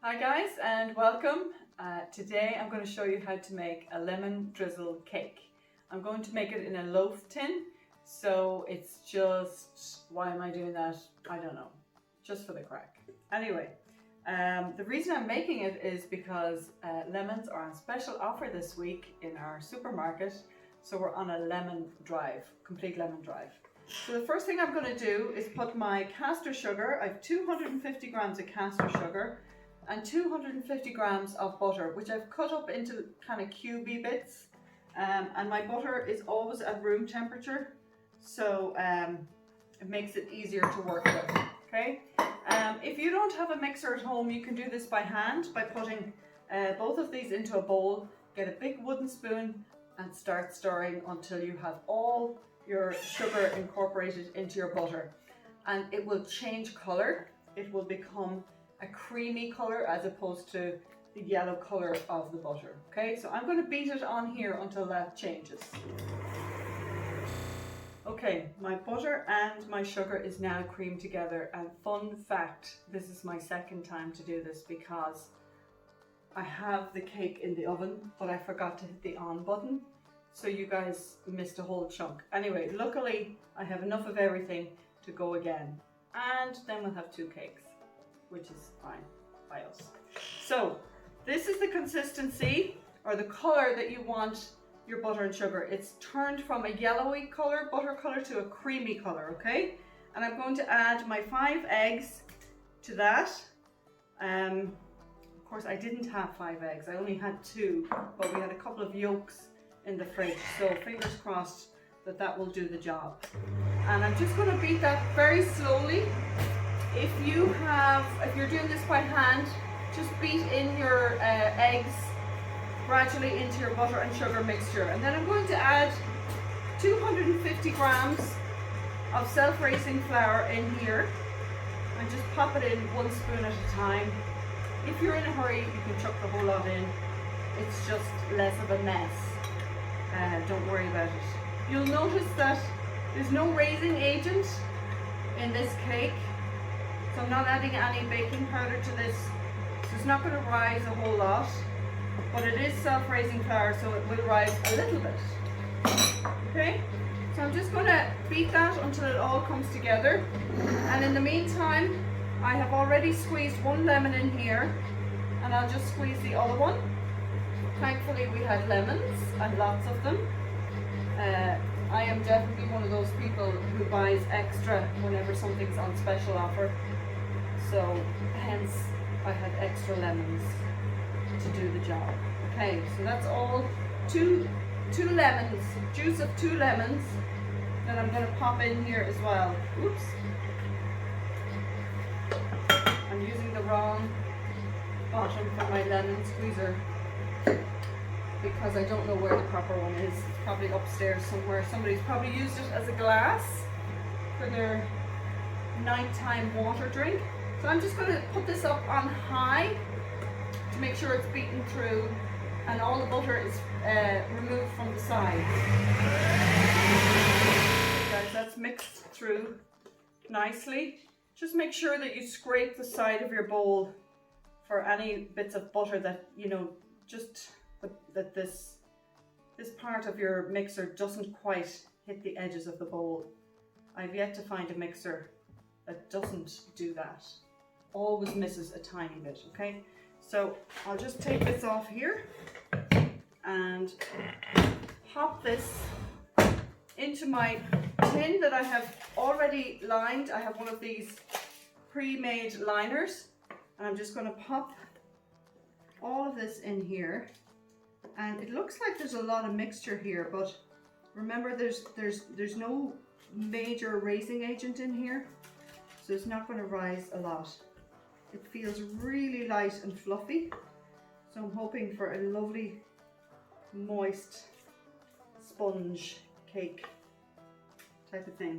Hi guys and welcome. Today I'm going to show you how to make a lemon drizzle cake. I'm going to make it in a loaf tin, so it's just, why am I doing that? I don't know, just for the crack. Anyway, the reason I'm making it is because lemons are on special offer this week in our supermarket, so we're on a lemon drive, complete lemon drive. So the first thing I'm going to do is put my caster sugar. I have 250 grams of caster sugar and 250 grams of butter, which I've cut up into kind of cubey bits. And my butter is always at room temperature, so it makes it easier to work with, okay? If you don't have a mixer at home, you can do this by hand by putting both of these into a bowl, get a big wooden spoon and start stirring until you have all your sugar incorporated into your butter. And it will change color. It will become a creamy color as opposed to the yellow color of the butter. Okay, so I'm going to beat it on here until that changes. Okay, my butter and my sugar is now creamed together, and fun fact, this is my second time to do this because I have the cake in the oven but I forgot to hit the on button, so you guys missed a whole chunk. Anyway, luckily I have enough of everything to go again, and then we'll have two cakes, which is fine by us. So this is the consistency or the color that you want your butter and sugar. It's turned from a yellowy color, butter color, to a creamy color, okay? And I'm going to add my 5 eggs to that. Of course I didn't have 5 eggs, I only had 2, but we had a couple of yolks in the fridge, so fingers crossed that that will do the job. And I'm just going to beat that very slowly. If you're doing this by hand, just beat in your eggs gradually into your butter and sugar mixture. And then I'm going to add 250 grams of self-raising flour in here and just pop it in 1 spoon at a time. If you're in a hurry, you can chuck the whole lot in. It's just less of a mess. Don't worry about it. You'll notice that there's no raising agent in this cake. So I'm not adding any baking powder to this, so it's not going to rise a whole lot, but it is self-raising flour, so it will rise a little bit. Okay, so I'm just going to beat that until it all comes together, and in the meantime I have already squeezed 1 lemon in here, and I'll just squeeze the other one. Thankfully we had lemons, and lots of them. I am definitely one of those people who buys extra whenever something's on special offer. So hence I had extra lemons to do the job. Okay, so that's all two lemons, juice of 2 lemons that I'm going to pop in here as well. Oops. I'm using the wrong bottom for my lemon squeezer because I don't know where the proper one is. It's probably upstairs somewhere. Somebody's probably used it as a glass for their nighttime water drink. So I'm just going to put this up on high to make sure it's beaten through and all the butter is removed from the side. Okay guys, that's mixed through nicely. Just make sure that you scrape the side of your bowl for any bits of butter that, you know, just that this part of your mixer doesn't quite hit the edges of the bowl. I've yet to find a mixer that doesn't do that. Always misses a tiny bit, okay? So I'll just take this off here and pop this into my tin that I have already lined. I have one of these pre-made liners, and I'm just going to pop all of this in here. And it looks like there's a lot of mixture here, but remember there's no major raising agent in here, so it's not going to rise a lot. It feels really light and fluffy, so I'm hoping for a lovely moist sponge cake type of thing.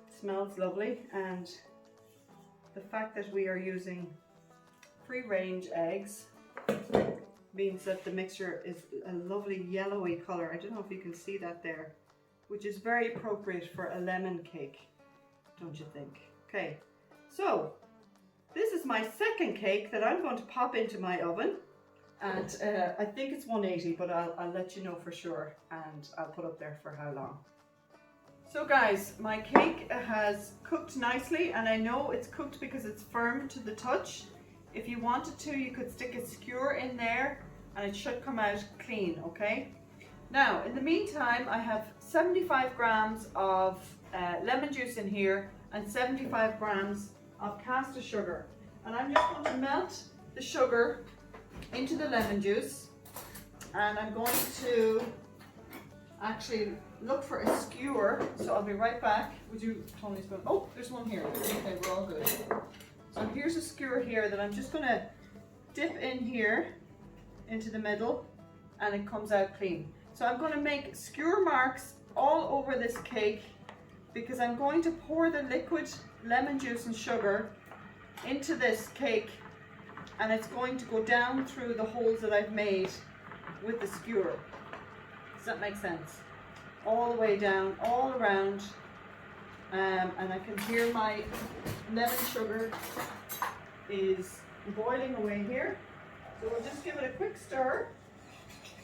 It smells lovely, and the fact that we are using free-range eggs means that the mixture is a lovely yellowy color. I don't know if you can see that there, which is very appropriate for a lemon cake, don't you think? Okay, so this is is my second cake that I'm going to pop into my oven. And I think it's 180, but I'll let you know for sure, and I'll put up there for how long. So guys, my cake has cooked nicely, and I know it's cooked because it's firm to the touch. If you wanted to, you could stick a skewer in there and it should come out clean, okay? Now, in the meantime, I have 75 grams of lemon juice in here and 75 grams of caster sugar. And I'm just going to melt the sugar into the lemon juice, and I'm going to actually look for a skewer, so I'll be right back. Would you, Tony's going, oh, there's one here. Okay, we're all good. So here's a skewer here that I'm just going to dip in here into the middle, and it comes out clean. So I'm going to make skewer marks all over this cake because I'm going to pour the liquid lemon juice and sugar into this cake, and it's going to go down through the holes that I've made with the skewer. Does that make sense? All the way down, all around, and I can hear my lemon sugar is boiling away here. So we'll just give it a quick stir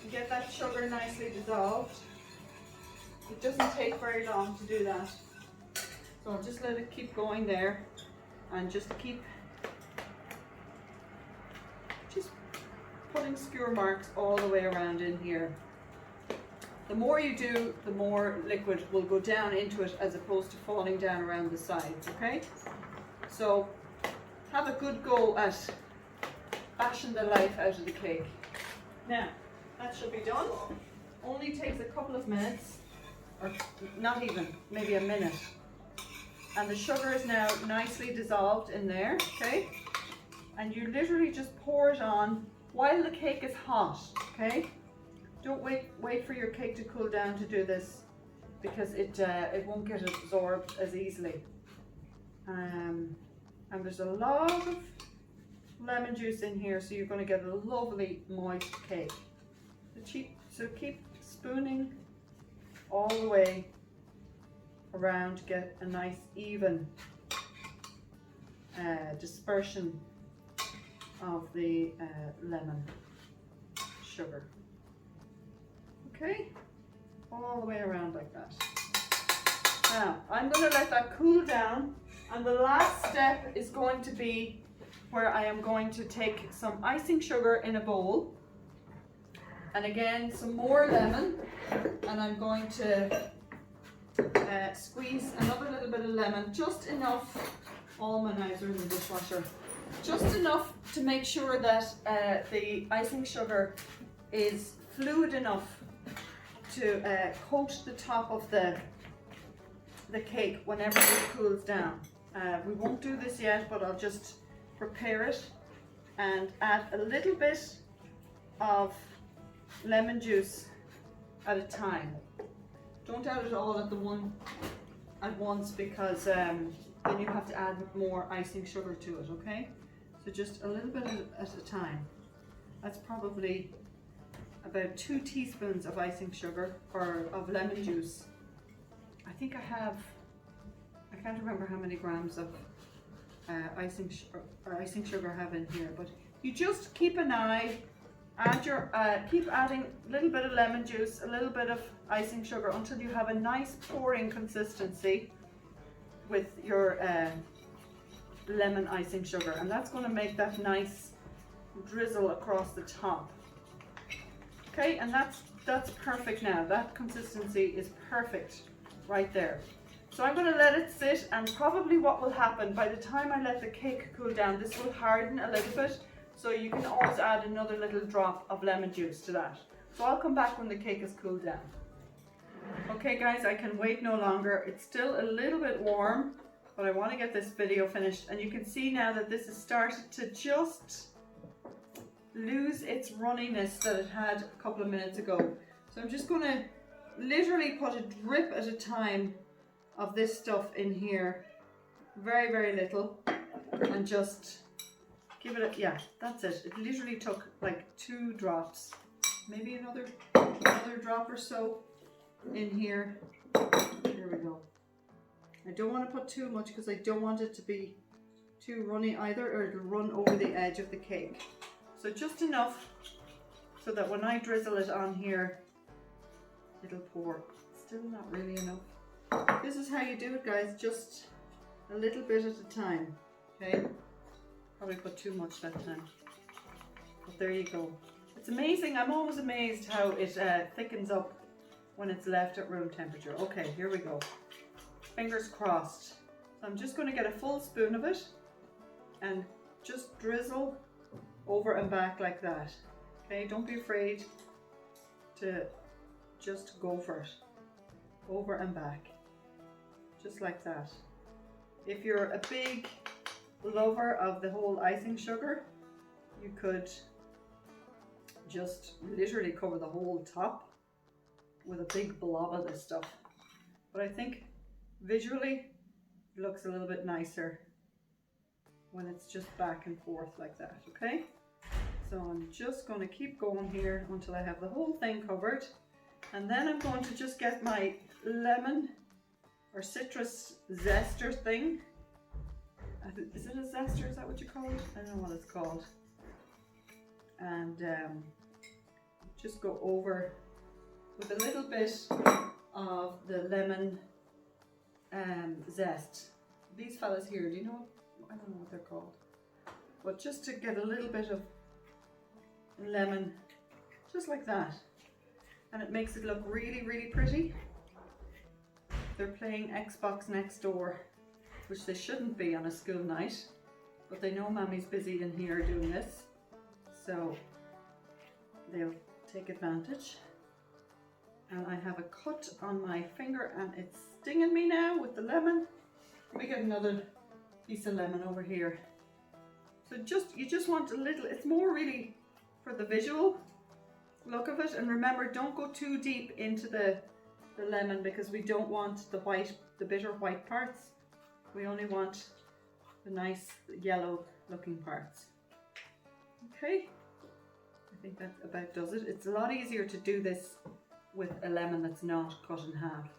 and get that sugar nicely dissolved. It doesn't take very long to do that. So I'll just let it keep going there and just keep putting skewer marks all the way around in here. The more you do, the more liquid will go down into it as opposed to falling down around the sides, okay? So have a good go at bashing the life out of the cake. Now, that should be done. Only takes a couple of minutes, or not even, maybe a minute. And the sugar is now nicely dissolved in there, okay? And you literally just pour it on while the cake is hot, okay? Don't wait for your cake to cool down to do this, because it won't get absorbed as easily. And there's a lot of lemon juice in here, so you're going to get a lovely moist cake. So keep spooning all the way around to get a nice even dispersion of the lemon sugar. Okay, all the way around like that. Now, I'm going to let that cool down, and the last step is going to be where I am going to take some icing sugar in a bowl, and again some more lemon, and I'm going to squeeze another little bit of lemon, just enough. All my knives are in the dishwasher. Just enough to make sure that the icing sugar is fluid enough to coat the top of the cake whenever it cools down. We won't do this yet, but I'll just prepare it and add a little bit of lemon juice at a time. Don't add it all at once, because then you have to add more icing sugar to it, okay? So just a little bit at a time. That's probably about 2 teaspoons of icing sugar, or of lemon juice. I think I can't remember how many grams of icing sugar I have in here, but you just keep an eye, keep adding a little bit of lemon juice, a little bit of icing sugar, until you have a nice pouring consistency with your lemon icing sugar, and that's going to make that nice drizzle across the top. Okay, and that's perfect now. That consistency is perfect right there. So I'm going to let it sit, and probably what will happen by the time I let the cake cool down, this will harden a little bit, so you can always add another little drop of lemon juice to that. So I'll come back when the cake has cooled down. Okay guys, I can wait no longer. It's still a little bit warm, but I want to get this video finished, and you can see now that this has started to just lose its runniness that it had a couple of minutes ago. So I'm just going to literally put a drip at a time of this stuff in here, very, very little, and just give it a, yeah, that's it. It literally took like 2 drops, maybe another drop or so in here. Here we go. I don't want to put too much because I don't want it to be too runny either, or it'll run over the edge of the cake. So just enough so that when I drizzle it on here, it'll pour. Still not really enough. This is how you do it, guys, just a little bit at a time, okay? Probably put too much that time. But there you go. It's amazing, I'm always amazed how it thickens up when it's left at room temperature. Okay, here we go. Fingers crossed. So I'm just going to get a full spoon of it and just drizzle over and back like that. Okay, don't be afraid to just go for it. Over and back. Just like that. If you're a big lover of the whole icing sugar, you could just literally cover the whole top with a big blob of this stuff. But I think visually it looks a little bit nicer when it's just back and forth like that, okay? So I'm just going to keep going here until I have the whole thing covered. And then I'm going to just get my lemon or citrus zester thing. Is it a zester? Is that what you call it? I don't know what it's called. And just go over with a little bit of the lemon zest. These fellas here, do you know? I don't know what they're called. But just to get a little bit of lemon, just like that. And it makes it look really, really pretty. They're playing Xbox next door, which they shouldn't be on a school night, but they know Mommy's busy in here doing this, so they'll take advantage. And I have a cut on my finger and it's stinging me now with the lemon. Let me get another piece of lemon over here. So you just want a little, it's more really for the visual look of it. And remember, don't go too deep into the lemon because we don't want the bitter white parts. We only want the nice yellow looking parts. Okay, I think that about does it. It's a lot easier to do this with a lemon that's not cut in half.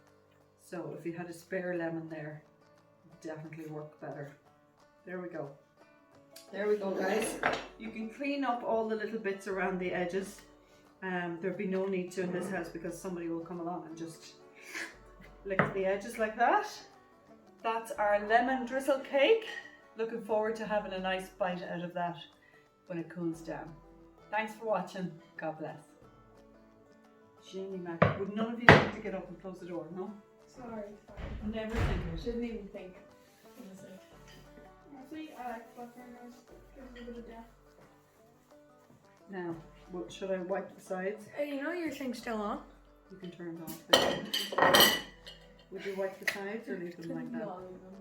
So if you had a spare lemon there, it would definitely work better. There we go. There we go, guys. You can clean up all the little bits around the edges. There'll be no need to in this house because somebody will come along and just lick the edges like that. That's our lemon drizzle cake. Looking forward to having a nice bite out of that when it cools down. Thanks for watching. God bless. Jamie Mac, would none of you like to get up and close the door, no? Sorry. Never think it. Didn't even think. Honestly, I like buffering. Gives a bit of depth. Now, should I wipe the sides? You know your thing's still on? You can turn it off. Would you wipe the sides or leave them like that? No, I'll leave them.